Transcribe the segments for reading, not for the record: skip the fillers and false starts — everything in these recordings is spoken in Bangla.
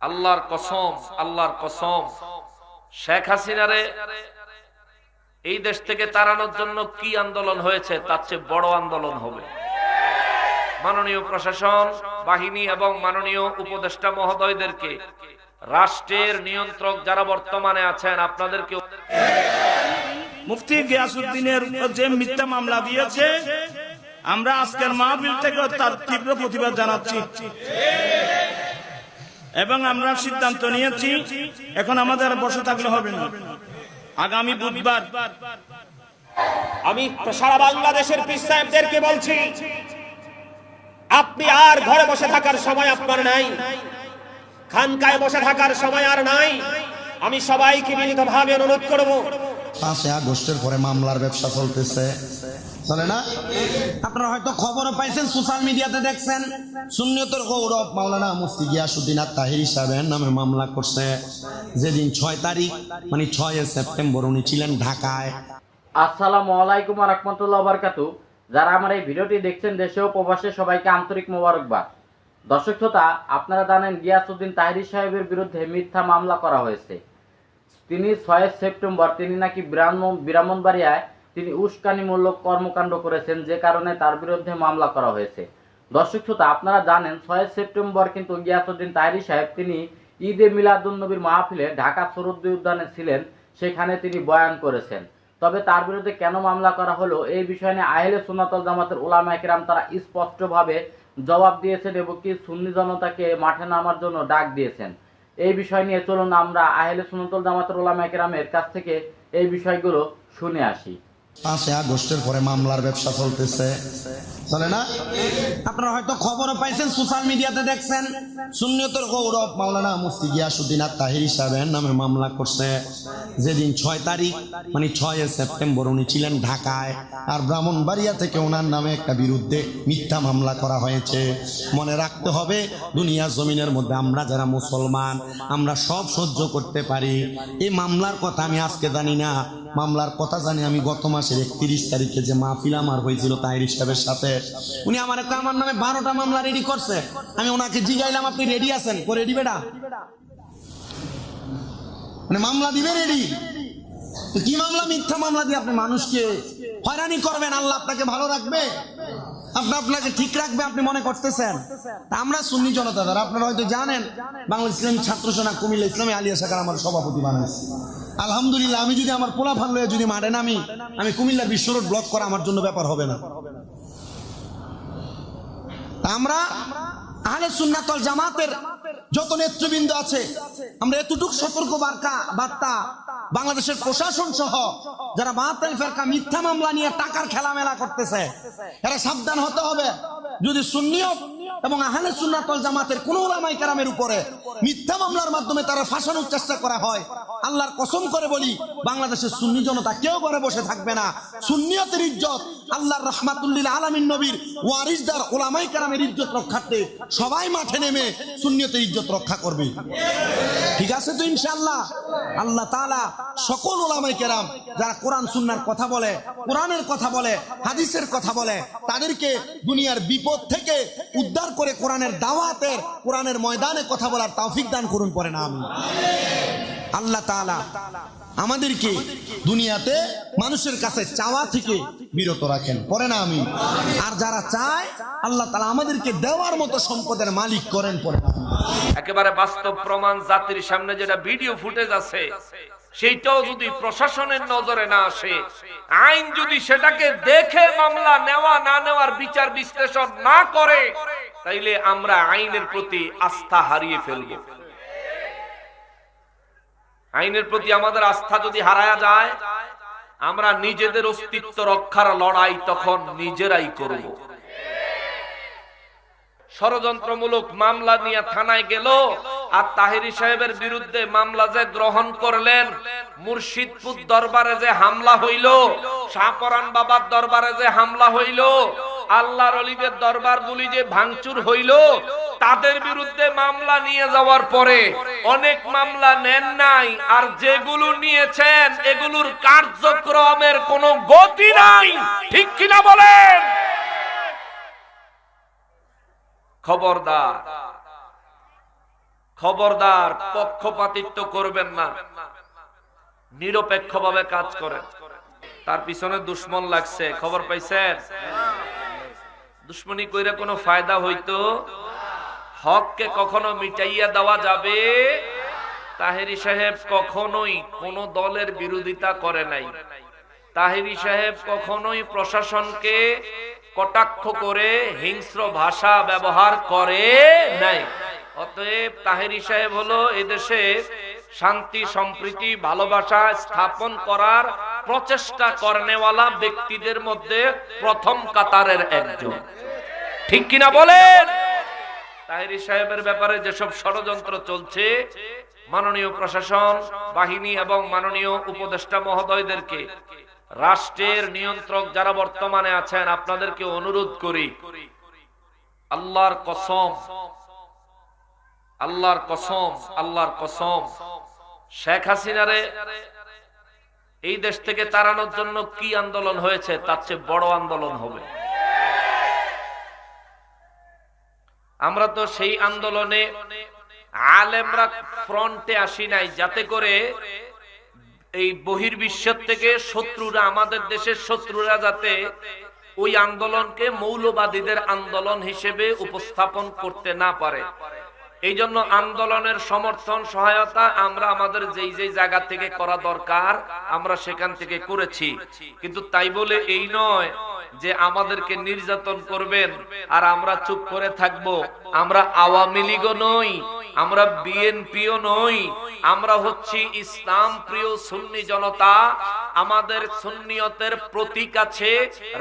আল্লাহর কসম, আল্লাহর কসম, শেখ হাসিনারে এই দেশ থেকে তাড়ানোর জন্য কি আন্দোলন হয়েছে তার চেয়ে বড় আন্দোলন হবে। মাননীয় প্রশাসন বাহিনী এবং মাননীয় উপদেষ্টা মহোদয়দেরকে, রাষ্ট্রের নিয়ন্ত্রক যারা বর্তমানে আছেন, আপনাদেরকে মুফতি গিয়াসউদ্দিনের উপর যে মিথ্যা মামলা দিয়েছে, আমরা আজকের মাহফিল থেকে তার তীব্র প্রতিবাদ জানাচ্ছি এবং আমরা সিদ্ধান্ত নিয়েছি এখন আমাদের বসে থাকলে হবে না। আগামী বুধবার আমি সারা বাংলাদেশের পীর সাহেবদেরকে বলছি, আপনি আর ঘরে বসে থাকার সময় আপনার নাই, খানকায় বসে থাকার সময় আর নাই। আমি সবাইকে বিনীতভাবে অনুরোধ করব, 5 আগস্টের পরে মামলার ব্যবসা চলতেছে, চলে না? আপনারা হয়তো খবরও পাইছেন, সোশ্যাল মিডিয়াতে দেখছেন, সুন্নিয়তের গৌরব মাওলানা মুফতি গিয়াসউদ্দিন আত-তাহেরী সাহেবের নামে মামলা করছে। যেদিন 6 তারিখ মানে 6 সেপ্টেম্বর উনি ছিলেন ঢাকায়। আসসালামু আলাইকুম ওয়া রাহমাতুল্লাহি ওয়া বারাকাতুহু। যারা আমার এই ভিডিওটি দেখছেন দেশে ও প্রবাসে, সবাইকে আন্তরিক মোবারকবাদ। দর্শক শ্রোতা, আপনারা জানেন গিয়াসউদ্দিন তাহেরী সাহেবের বিরুদ্ধে মিথ্যা মামলা করা হয়েছে। তিনি 6 সেপ্টেম্বর তিনি নাকি ব্রাহ্মণবাড়িয়ায় তিনি উস্কানিমূলক কর্মকাণ্ড করেছেন, যে কারণে তার বিরুদ্ধে মামলা করা হয়েছে। দর্শক শ্রোতা, আপনারা জানেন 6 সেপ্টেম্বর কিন্তু গিয়াসউদ্দিন তাহেরী সাহেব তিনি ঈদে মিলাদুন্নবীর মাহফিলে ঢাকা শরৎদি উদ্যানে ছিলেন, সেখানে তিনি বয়ান করেছেন। তবে তার বিরুদ্ধে কেন মামলা করা হলো, এই বিষয় নিয়ে আহলে সুন্নাত ওয়াল জামাতের উলামায়ে কেরাম তারা স্পষ্টভাবে জবাব দিয়েছেন এবং কি সুন্নি জনতাকে মাঠে নামার জন্য ডাক দিয়েছেন। এই বিষয় নিয়ে চলুন আমরা আহলে সুন্নাত ওয়াল জামাতের উলামায়ে কেরামের কাছ থেকে এই বিষয়গুলো শুনে আসি। 5 আগস্টের পরে মামলার ব্যবসা চলতেছে, চলে না? আপনারা হয়তো খবরও পাইছেন, সোশ্যাল মিডিয়াতে দেখছেন, সুন্নিয়তের গৌরব মাওলানা মুফতি গিয়াসউদ্দিন আত-তাহেরী সাহেবের নামে মামলা করছে। যেদিন 6 তারিখ মানে 6 সেপ্টেম্বর উনি ছিলেন ঢাকায়, আর ব্রাহ্মণবাড়িয়া থেকে ওনার নামে একটা বিরুদ্ধে মিথ্যা মামলা করা হয়েছে। মনে রাখতে হবে, দুনিয়া জমিনের মধ্যে আমরা যারা মুসলমান আমরা সব সহ্য করতে পারি। এই মামলার কথা আমি আজকে জানি না, মামলার কথা জানি আমি গত মাসের 31 তারিখে যে মাহফিল আমার হয়েছিল তাহেরী সাহেবের সাথে। উনি আমার নামে 12টা মামলা রেডি করছে। আমি ওনাকে জিগাইলাম, আপনি রেডি আছেন? রেডি বেটা, মানে মামলা দিবে রেডি। কি মামলা? মিথ্যা মামলা দিয়ে আপনি মানুষকে হয়রানি করবেন। আল্লাহ আপনাকে ভালো রাখবে, আপনাকে ঠিক রাখবে আপনি মনে করতেছেন? আমরা সুন্নি জনতা যারা, আপনারা হয়তো জানেন, বাংলাদেশ ইসলামী ছাত্র সেনা কুমিল্লা ইসলামী আলিয়া শাখার আমার সভাপতি বানাইছে। আলহামদুলিল্লাহ, আমি যদি আমার পোলা ফান লয়ে যদি মাঠে নামি, আমি কুমিল্লার বিশ্ব রোড ব্লক করা আমার জন্য ব্যাপার হবে না। আমরা আহলে সুন্নাত ওয়াল জামাতের যত নেতৃবৃন্দ আছে, আমরা এতটুকু সতর্ক বার্তা বাংলাদেশের প্রশাসন সহ যারা বাতিল ফেরকা মিথ্যা মামলা নিয়ে টাকার খেলামেলা করতেছে, এরা সাবধান হতে হবে। যদি সুন্নিয়ত এবং আহলে সুন্নাত ওয়াল জামাতের কোন উলামায়ে কেরামের উপরে মিথ্যা মামলার মাধ্যমে তারা ফাঁসানোর চেষ্টা করা হয়, আল্লাহর কসম করে বলি, বাংলাদেশের সুন্নি জনতা কেউ ঘরে বসে থাকবে না। সুন্নিয়তের ইজ্জত, আল্লাহর রাহমাতুল লিল আলামিন নবীর ওয়ারিসদার উলামায়ে কেরামের ইজ্জত রক্ষার্থে সবাই মাঠে নেমে সুন্নিয়তের ইজ্জত রক্ষা করবে। ঠিক আছে তো ইনশাআল্লাহ? আল্লাহ তাআলা সকল উলামায়ে কেরাম যারা কোরআন সুন্নাহর কথা বলে, কোরআনের কথা বলে, হাদিসের কথা বলে, তাদেরকে দুনিয়ার বিপদ থেকে উদ্ধার করে কোরআনের দাওয়াতের, কোরআনের ময়দানে কথা বলার তৌফিক দান করুন, পড়ে না আমিন। আল্লাহ তাআলা আমাদেরকে দুনিয়াতে মানুষের কাছে চাওয়া থেকে বিরত রাখেন, পড়ে না আমিন। আর যারা চায় আল্লাহ তাআলা আমাদেরকে দেওয়ার মতো সম্পদের মালিক করেন, পড়ে না আমিন। একেবারে বাস্তব প্রমাণ জাতির সামনে যেটা ভিডিও ফুটেজ আছে, সেইটাও যদি প্রশাসনের নজরে না আসে, আইন যদি সেটাকে দেখে মামলা নেওয়া না নেওয়ার বিচার বিশ্লেষণ না করে, তাইলে আমরা আইনের প্রতি আস্থা হারিয়ে ফেলব। আইনের প্রতি আমাদের আস্থা যদি হারায়া যায়, আমরা নিজেদের অস্তিত্ব রক্ষার লড়াই তখন নিজেরাই করব। ষড়যন্ত্রমূলক মামলা নিয়ে থানায় গেল, আর তাহেরী সাহেবের বিরুদ্ধে মামলা যে গ্রহণ করলেন, মুর্শিদপুর দরবারে যে হামলা হইল, শাহপরান বাবার দরবারে যে হামলা হইল, আল্লাহর ওলিদের দরবারগুলি যে ভাঙচুর হইল, তাদের বিরুদ্ধে মামলা নিয়ে যাওয়ার পরে অনেক মামলা নেন নাই, আর যেগুলো নিয়েছেন এগুলোর কার্যক্রমের কোনো গতি নাই। ঠিক কিনা বলেন? খবরদার, খবরদার পক্ষপাতিত্ব করবেন না, নিরপেক্ষভাবে কাজ করেন। তার পিছনে দুশ্মন লাগছে, খবর পাইছেন? দুশ্মনী কইরা কোনো ফায়দা হইতো? হককে কখনো মিটাইয়া দেওয়া যাবে? তাহেরি সাহেব কখনোই কোন দলের বিরোধিতা করে নাই। তাহেরি সাহেব কখনোই প্রশাসনকে কটাক্ষ করে হিংস্র ভাষা ব্যবহার করে নাই। অতএব তাহেরি সাহেব হলো এদেশে শান্তি, সম্প্রীতি, ভালোবাসা স্থাপন করার প্রচেষ্টা করেনেওয়ালা ব্যক্তিদের মধ্যে প্রথম কাতারের একজন। ঠিক কিনা বলেন? তাহেরি সাহেবের ব্যাপারে যেসব ষড়যন্ত্র চলছে, মাননীয় প্রশাসন বাহিনী এবং মাননীয় উপদেষ্টা মহোদয়দেরকে, রাষ্ট্রের নিয়ন্ত্রক যারা বর্তমানে আছেন, আপনাদেরকে অনুরোধ করি, আল্লাহর কসম, আল্লাহর কসম, আল্লাহর কসম, শেখ হাসিনারে এই দেশ থেকে তাড়ানোর জন্য কি আন্দোলন হয়েছে, তার চেয়ে বড় আন্দোলন হবে। আমরা তো সেই আন্দোলনে আলেমরা ফ্রন্টে আসি নাই, যাতে করে এই বহির্বিশ্ব থেকে শত্রুরা, আমাদের দেশের শত্রুরা যাতে ওই আন্দোলনকে মৌলবাদীদের আন্দোলন হিসেবে উপস্থাপন করতে না পারে। এই জন্য আন্দোলনের সমর্থন, সহায়তা আমরা আমাদের যেই যেই জায়গা থেকে করা দরকার আমরা সেখান থেকে করেছি। কিন্তু তাই বলে এই নয় যে আমাদেরকে নির্যাতন করবেন আর আমরা চুপ করে থাকব। আমরা আওয়ামী লীগও নই, আমরা বিএনপিও নই, আমরা হচ্ছি ইসলাম প্রিয় সুন্নি জনতা। আমাদের সুন্নিয়তের প্রতীক আছে,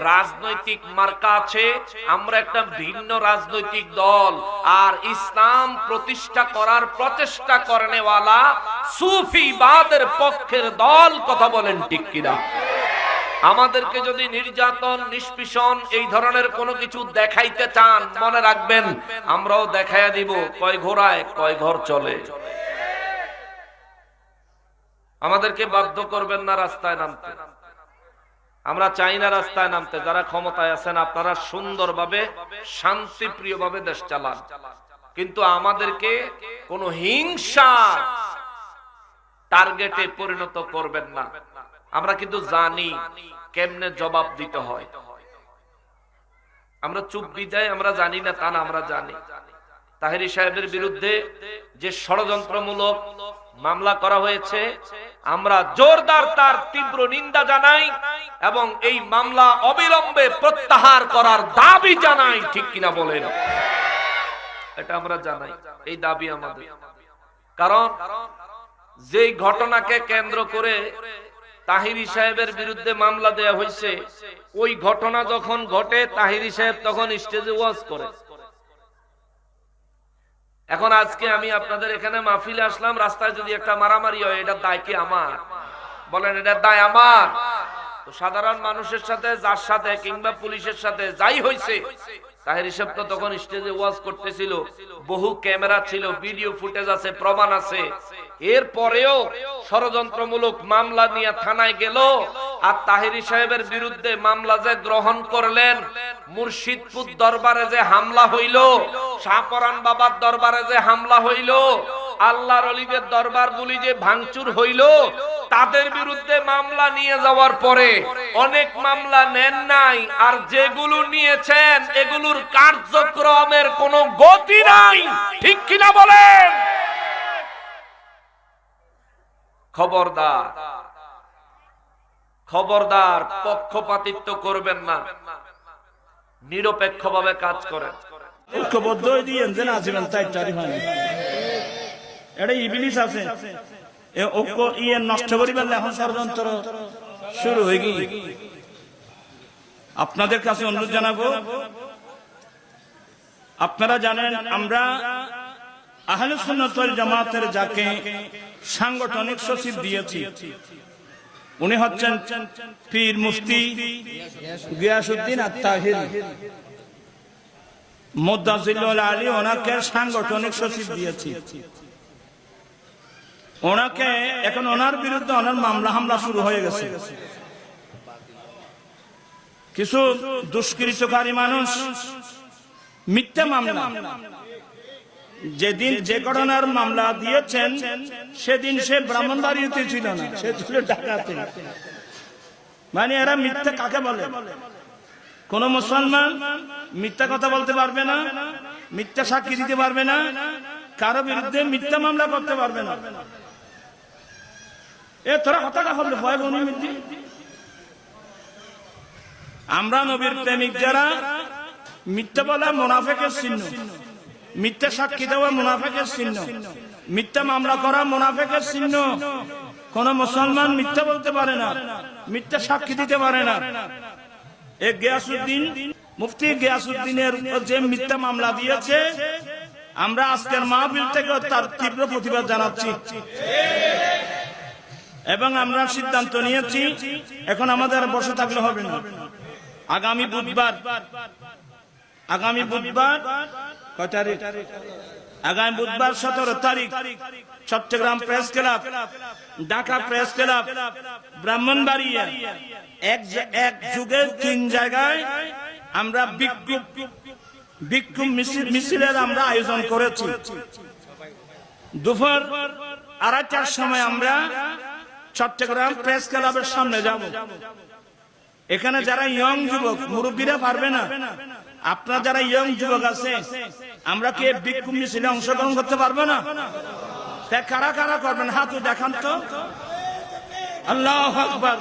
রাজনৈতিক মার্কা আছে, আমরা একটা ভিন্ন রাজনৈতিক দল। আর ইসলাম প্রতিষ্ঠা করার প্রচেষ্টা করেনেওয়ালা সুফিবাদের পক্ষের দল। কথা বলেন ঠিক কিনা? আমাদেরকে যদি নির্যাতন, নিষ্পীষণ এই ধরনের কোনো কিছু দেখাইতে চান, মনে রাখবেন আমরাও দেখাইয়া দিব কয় ঘোড়ায় কয় ঘর চলে। আমাদেরকে বাধ্য করবেন না রাস্তায় নামতে। আমরা চাই না রাস্তায় নামতে। যারা ক্ষমতায় আছেন আপনারা সুন্দরভাবে, শান্তিপ্রিয়ভাবে দেশ চালান, কিন্তু আমাদেরকে কোনো হিংসা টার্গেটে পরিণত করবেন না। আমরা কিন্তু জানি কেমনে জবাব দিতে হয়। আমরা চুপ বিদায় আমরা জানি না তা না, আমরা জানি। তাহেরি সাহেবের বিরুদ্ধে যে ষড়যন্ত্রমূলক মামলা করা হয়েছে, আমরা জোরদার তার তীব্র নিন্দা জানাই এবং এই মামলা অবিলম্বে প্রত্যাহার করার দাবি জানাই। ঠিক কিনা বলেন? এটা আমরা জানাই, এই দাবি আমাদের। কারণ যেই ঘটনাকে কেন্দ্র করে তাহেরি সাহেবের বিরুদ্ধে মামলা দেয়া হয়েছে, ওই ঘটনা যখন ঘটে তাহেরি সাহেব তখন স্টেজে ওয়াজ করে। এখন আজকে আমি আপনাদের এখানে মাহফিলে আসলাম, রাস্তায় যদি একটা মারামারি হয়, এটা দায় কি আমার? বলেন, এটা দায় আমার? তো সাধারণ মানুষের সাথে, যার সাথে কিংবা পুলিশের সাথে যাই হয়েছে, তাহেরি সাহেব তো তখন স্টেজে ওয়াজ করতেছিল, বহু ক্যামেরা ছিল, ভিডিও ফুটেজ আছে, প্রমাণ আছে। এরপরেও ষড়যন্ত্রমূলক মামলা নিয়ে থানায় গেল, আর তাহেরি সাহেবের বিরুদ্ধে মামলা যে গ্রহণ করলেন, মুর্শিদপুর দরবারে যে হামলা হইল, শাহপরান বাবার দরবারে যে হামলা হইল, আল্লাহর ওলিদের দরবারগুলি যে ভাঙচুর হইল, তাদের বিরুদ্ধে মামলা নিয়ে যাওয়ার পরে অনেক মামলা নেন নাই, আর যেগুলো নিয়েছেন এগুলোর কার্যক্রমের কোনো গতি নাই। ঠিক কিনা বলেন? খবরদার, খবরদার, পক্ষপাতিত্ব করবেন না, নিরপেক্ষভাবে কাজ করেন। ঐক্যবদ্ধ হয়ে দিয়েন যে নাজিবেন তাই চারি হয়। এটা ইবলিস আছে, এ ঐক্য ইয়ে নষ্ট করিবেন না। এখন ষড়যন্ত্র শুরু হয়ে গিয়ে আপনাদের কাছে অনুরোধ জানাবো, আপনারা জানেন আমরা আহলে সুন্নাত ওয়াল জামাতের যাকে সাংগঠনিক সচিব দিয়েছি, উনি হচ্ছেন পীর মুফতি গিয়াসউদ্দিন আত-তাহিরি মুদাজ্জিলুল আলী। ওনাকে সাংগঠনিক সচিব দিয়েছি। ওনাকে এখন ওনার বিরুদ্ধে ওনার মামলা হামলা শুরু হয়ে গেছে। কিছু দুষ্কৃতকারী মানুষ মিথ্যা মামলা যেদিন যে ঘটনার মামলা দিয়েছেন সেদিন সে ব্রাহ্মণবাড়িতে ছিল না, সে ছিল ঢাকাতে। মানে এরা মিথ্যা কাকে বলে? কোন মুসলমান মিথ্যা কথা বলতে পারবে না, মিথ্যা সাক্ষী দিতে পারবে না, কারো বিরুদ্ধে মিথ্যা মামলা করতে পারবে না। এ তোরা কথাটা বললে ভয় বনি মিথ্যি। আমরা নবীর প্রেমিক যারা, মিথ্যা বলা মুনাফিকের চিহ্ন, মিথ্যা সাক্ষী দেওয়া মুনাফিকের চিহ্ন, মিথ্যা মামলা করা মুনাফিকের চিহ্ন। কোন মুসলমান মিথ্যা বলতে পারে না, মিথ্যা সাক্ষী দিতে পারে না। এই গিয়াসউদ্দিন, মুফতি গিয়াসউদ্দিনের যে মিথ্যা মামলা দিয়েছে, আমরা আজকের মাহফিল থেকে তার তীব্র প্রতিবাদ জানাচ্ছি এবং আমরা সিদ্ধান্ত নিয়েছি এখন আমাদের বসে থাকলে হবে না। আগামী বুধবার কয় তারিখ? আগামী বুধবার 17 তারিখ Chattogram press club, Dhaka press club, Brahmanbaria, এক যুগে 3 জায়গায় আমরা বিক্ষোভ মিছিলের আমরা আয়োজন করেছি। দুপুর 2:30টার সময় আমরা চট্টগ্রাম প্রেস ক্লাবের সামনে যাব। এখানে যারা ইয়ং যুবক, মুরব্বীরা পারবে না, আপনারা যারা ইয়ং যুবক আছে, আমরা কি বিক্ষোভ মিছিলে অংশগ্রহণ করতে পারবো না? কারা কারা করবেন হাত দেখান তো। আল্লাহু আকবার।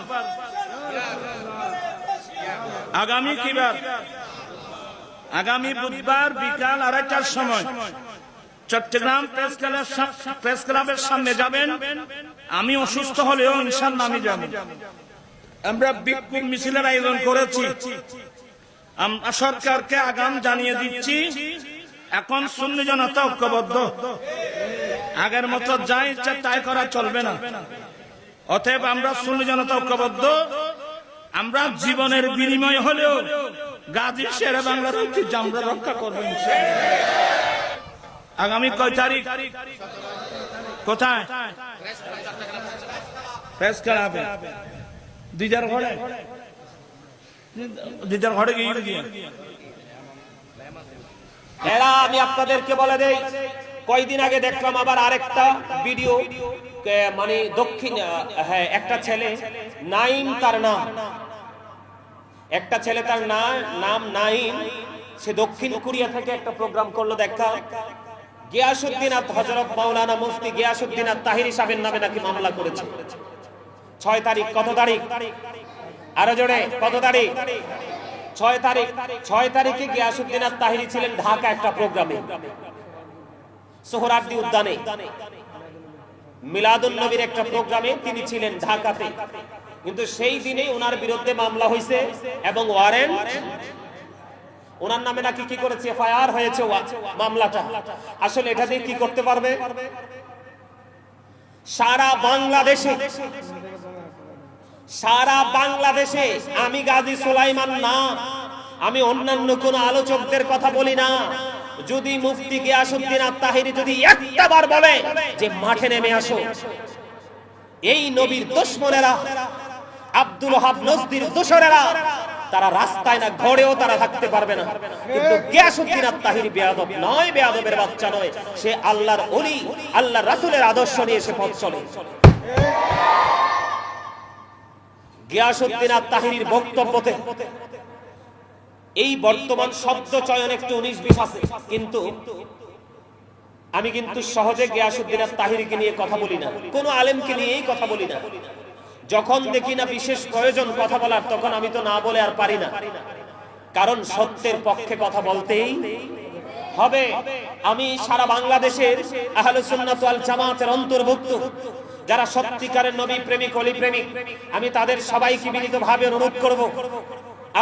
আগামী কিবার? আগামী বুধবার বিকাল 2:30টার সময় চট্টগ্রাম প্রেস ক্লাবের সামনে যাবেন। আমি অসুস্থ হলেও ইনশাআল্লাহ আমি যাব। আমরা বিক্ষোভ মিছিলের আয়োজন করেছি। আমরা সরকারকে আগাম জানিয়ে দিচ্ছি, এখন সুন্নি জনতা ঐক্যবদ্ধ, আগের মতো যা ইচ্ছা তাই করা চলবে না। অতএব আমরা সুন্নি জনতা ঐক্যবদ্ধ। আমরা জীবনের বিনিময় হলেও গাজী শেরে বাংলার ঐতিহ্য আমরা রক্ষা করবো। আগামী কয় তারিখ? কোথায়? প্রেস ক্লাবে, দিদার ঘরে গিয়ে। এরা আমি আপনাদেরকে বলে দেই, কয়দিন আগে দেখলাম আবার আরেকটা ভিডিও, মানে দক্ষিণ, হ্যাঁ, একটা ছেলে নাইম, তার নাম, একটা ছেলে তার নাম নাইম, সে দক্ষিণ কোরিয়া থেকে একটা প্রোগ্রাম করলো। দেখা গিয়াসউদ্দিন আর হযরত মাওলানা মুফতি গিয়াসউদ্দিন আর তাহিরি সাহেবের নামে নাকি মামলা করেছে। 6 তারিখ, কত তারিখ? আরো জোরে, কত তারিখ? 6 তারিখ। 6 তারিখে গিয়াসউদ্দিন আর তাহিরি ছিলেন ঢাকা একটা প্রোগ্রামে, সোহরাওয়ার্দী উদ্যানে, মিলাদুন নবীর একটা প্রোগ্রামে তিনি ছিলেন ঢাকাতে। কিন্তু সেই দিনে ওনার বিরুদ্ধে মামলা হয়েছে এবং ওয়ারেন্ট, ওনার নামে নাকি কি করেছে, এফআইআর হয়েছে মামলাটা। আসলে এটা দিয়ে কি করতে পারবে? সারা বাংলাদেশে আমি গাজী সুলাইমান না, আমি অন্যান্য কোন আলোচকদের কথা বলি না, যদি মুফতি গিয়াসউদ্দিন আর তাহিরি যদি একটাবার বলে যে মাঠে নেমে আসো, এই নবীর দুশমনেরা, আব্দুল ওহাব নজদির দোসরেরা, তারা রাস্তায় না ঘরেও তারা থাকতে পারবে না। কিন্তু গিয়াসউদ্দিন আর তাহিরি বেয়াদব নয়, বেয়াদবের বাচ্চা নয়, সে আল্লাহর ওলি, আল্লাহর রাসূলের আদর্শ নিয়ে সে পথ চলে। গিয়াসউদ্দিন আর তাহিরির বক্তব্যতে এই বর্তমান শব্দ চয়ন একটু 19-20 আছে, কিন্তু আমি কিন্তু সহজে গিয়াসউদ্দিন আর তাহিরিকে নিয়ে কথা বলি না, কোন আলেমকে নিয়েই কথা বলি না। যখন দেখি না বিশেষ প্রয়োজন কথা বলার, তখন আমি তো না বলে আর পারি না, কারণ সত্যের পক্ষে কথা বলতেই হবে। আমি সারা বাংলাদেশের আহলে সুন্নাত ওয়াল জামাতের অন্তর্ভুক্ত যারা সত্যিকারের নবী প্রেমিক, ওলি প্রেমিক, আমি তাদের সবাইকে বিনীতভাবে অনুরোধ করব,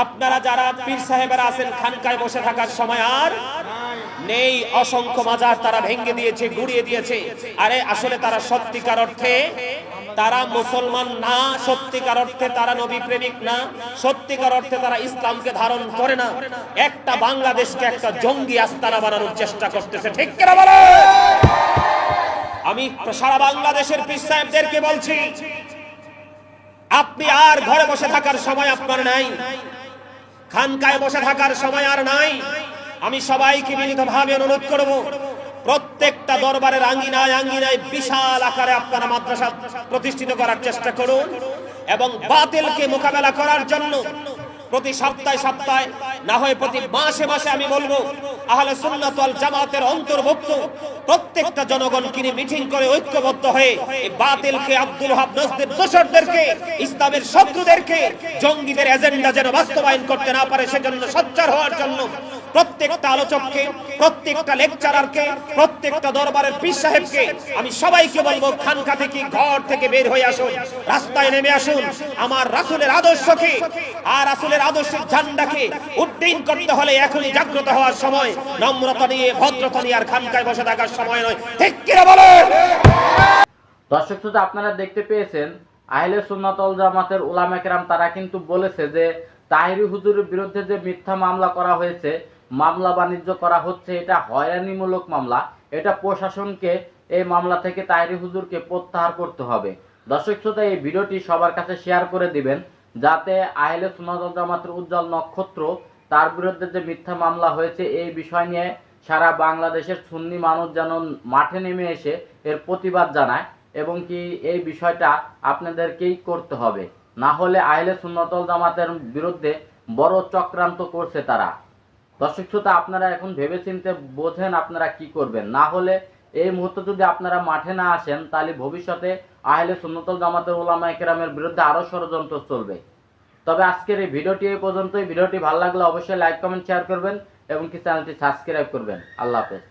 আপনারা যারা পীর সাহেবেরা আছেন, খানকায় বসে থাকার সময় আর নেই। অসংখ্য মাজার তারা ভেঙে দিয়েছে, গুড়িয়ে দিয়েছে। আরে আসলে তারা সত্যিকার অর্থে তারা মুসলমান না, সত্যিকার অর্থে তারা নবী প্রেমিক না, সত্যিকার অর্থে তারা ইসলামকে ধারণ করে না। একটা বাংলাদেশকে একটা জঙ্গি আস্তানা বানানোর চেষ্টা করতেছে, ঠিক কিনা বলো? আমি সারা বাংলাদেশের পীর সাহেবদেরকে বলছি, আপনি আর ঘরে বসে থাকার সময় আপনার নাই, খানকায় বসে থাকার সময় আর নাই। আমি সবাইকে বিনীতভাবে অনুরোধ করব, প্রত্যেকটা দরবারের আঙ্গিনায় আঙ্গিনায় বিশাল আকারে আপনারা মাদ্রাসা প্রতিষ্ঠিত করার চেষ্টা করুন এবং বাতিলকে মোকাবেলা করার জন্য প্রতি সপ্তাহে সপ্তাহে না হয় প্রতি মাসে মাসে আমি বলবো আহলে সুন্নাত ওয়াল জামাতের অন্তর্ভুক্ত প্রত্যেকটা জনগণকে নিয়ে মিটিং করে ঐক্যবদ্ধ হয়ে এই বাতিলকে, আব্দুল ওয়াহাব নজরুলের দোসরদেরকে, ইসলামের শত্রুদেরকে, জঙ্গিদের এজেন্ডা যেন বাস্তবায়ন করতে না পারে সেজন্য সোচ্চার হওয়ার জন্য প্রত্যেকটা আলোচককে, প্রত্যেকটা লেকচারারকে, প্রত্যেকটা দরবারের পীর সাহেবকে আমি সবাইকে বলবো খানকা থেকে, ঘর থেকে বের হয়ে আসুন, রাস্তায় নেমে আসুন। আমার রাসূলের আদর্শকে আর রাসূলের আদর্শের ঝান্ডাকে উড্ডীন করতে হলে এখনই জাগ্রত হওয়ার সময়, নম্রতা নিয়ে, ভদ্রতা নিয়ে আর খানকায় বসে থাকার সময় নয়। ঠিক কিনা বলেন? দর্শক শ্রোতা, আপনারা দেখতে পেয়েছেন আহলে সুন্নাত ওয়াল জামাতের উলামা কেরাম তারা কিন্তু বলেছে যে তাহিরি হুজুরের বিরুদ্ধে যে মিথ্যা মামলা করা হয়েছে, মামলা বাণিজ্য করা হচ্ছে, এটা হয়রানিমূলক মামলা। এটা প্রশাসনকে এই মামলা থেকে তাহিরি হুজুরকে প্রত্যাহার করতে হবে। দর্শক শ্রোতা, এই ভিডিওটি সবার কাছে শেয়ার করে দিবেন যাতে আহলে সুন্নাত ওয়াল জামাতের উজ্জ্বল নক্ষত্র তার বিরুদ্ধে যে মিথ্যা মামলা হয়েছে এই বিষয় নিয়ে সারা বাংলাদেশের সুন্নি মানুষ যেন মাঠে নেমে এসে এর প্রতিবাদ জানায় এবং কি এই বিষয়টা আপনাদেরকেই করতে হবে। না হলে আহলে সুন্নাত ওয়াল জামাতের বিরুদ্ধে বড় চক্রান্ত করছে তারা। দর্শক শ্রোতা, আপনারা এখন ভেবেচিন্তে বোঝেন আপনারা কি করবেন। না হলে এই মুহূর্তে যদি আপনারা মাঠে না আসেন তাহলে ভবিষ্যতে আহলে সুন্নাত ওয়াল জামাতের উলামা কেরামের বিরুদ্ধে আরো ষড়যন্ত্র চলবে। তবে আজকের এই ভিডিওটি এই পর্যন্তই। ভিডিওটি ভালো লাগলে অবশ্যই লাইক, কমেন্ট, শেয়ার করবেন এবং কি চ্যানেলটি সাবস্ক্রাইব করবেন। আল্লাহ হাফেজ।